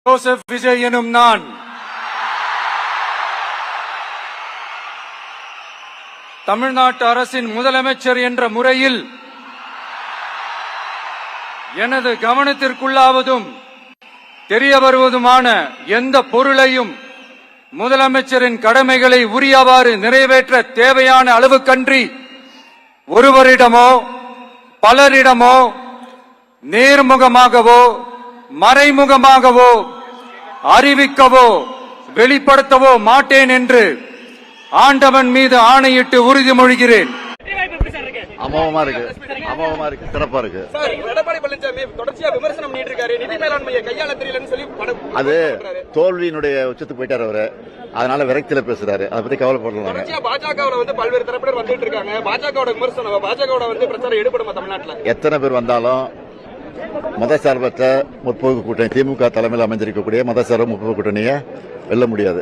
Joseph Vijay எனும் நான் தமிழ்நாட்டு அரசின் முதலமைச்சர் என்ற முறையில் எனது கவனத்திற்குள்ளாவதும் தெரிய வருவதுமான எந்த பொருளையும் முதலமைச்சரின் கடமைகளை உரியவாறு நிறைவேற்ற தேவையான அளவுக்கன்றி ஒருவரிடமோ பலரிடமோ நேர்முகமாகவோ மறைமுகமாகவோ அறிவிக்கவோ வெளிப்படுத்தவோ மாட்டேன் என்று ஆண்டவன் மீது ஆணையிட்டு உறுதிமொழிகிறேன். அமோகமா இருக்கு, சிறப்பா இருக்கு. எடப்பாடி பழனிசாமி தொடர்ச்சியா விமர்சனம் பண்ணிட்டு இருக்காரு. நிதி மேலாண்மையை கையாள தெரியலன்னு சொல்லி அது தோல்வியினுடைய உச்சத்துக்கு போயிட்டாரு அவரு. அதனால விரக்தியில பேசுறாரு. அதை பத்தி கவலைப்படலாம். தொடர்ச்சியா பாஜகவுல வந்து பல்வேறு தரப்பினர் வந்துட்டு இருக்காங்க. பாஜகவோட விமர்சனம், பாஜகவோட வந்து பிரச்சாரம் ஈடுபடுமா தமிழ்நாட்டுல? எத்தனை பேர் வந்தாலும் மதசார்பற்ற முற்போக்கு கூட்டணி திமுக தலைமையில் அமைந்திருக்கக்கூடிய மதசார்பு முற்போக்கு கூட்டணியை வெல்ல முடியாது.